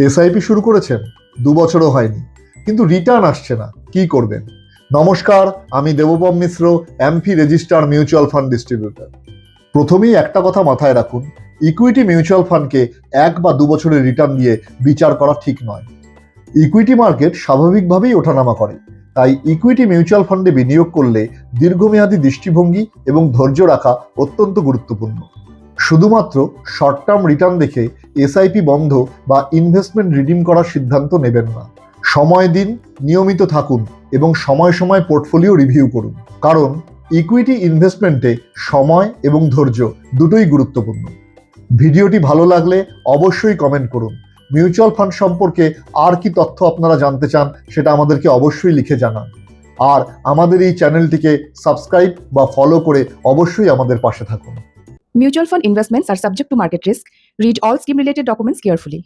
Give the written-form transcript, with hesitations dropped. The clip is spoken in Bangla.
এসআইপি শুরু করেছেন, 2 বছরও হয়নি, কিন্তু রিটার্ন আসছে না, কি করবেন? নমস্কার, আমি Debopam Mishra, AMFI register mutual fund distributor. প্রথমেই একটা কথা মাথায় রাখুন, ইকুইটি মিউচুয়াল ফান্ডকে 1 বা 2 বছরের রিটার্ন দিয়ে বিচার করা ঠিক নয়। ইকুইটি মার্কেট স্বাভাবিকভাবেই ওঠানামা করে, তাই ইকুইটি মিউচুয়াল ফান্ডে বিনিয়োগ করলে দীর্ঘমেয়াদী দৃষ্টিভঙ্গি এবং ধৈর্য রাখা অত্যন্ত গুরুত্বপূর্ণ। শুধুমাত্র শর্ট টার্ম রিটার্ন দেখে এসআইপি বন্ধ বা ইনভেস্টমেন্ট রিডিম করার সিদ্ধান্ত নেবেন না। সময় দিন, নিয়মিত থাকুন এবং সময় সময় পোর্টফোলিও রিভিউ করুন, কারণ ইকুইটি ইনভেস্টমেন্টে সময় এবং ধৈর্য দুটোই গুরুত্বপূর্ণ। ভিডিওটি ভালো লাগলে অবশ্যই কমেন্ট করুন। মিউচুয়াল ফান্ড সম্পর্কে আর কি তথ্য আপনারা জানতে চান সেটা আমাদেরকে অবশ্যই লিখে জানান। আর আমাদের এই চ্যানেলটিকে সাবস্ক্রাইব বা ফলো করে অবশ্যই আমাদের পাশে থাকুন। Mutual fund investments are subject to market risk. Read all scheme related documents carefully.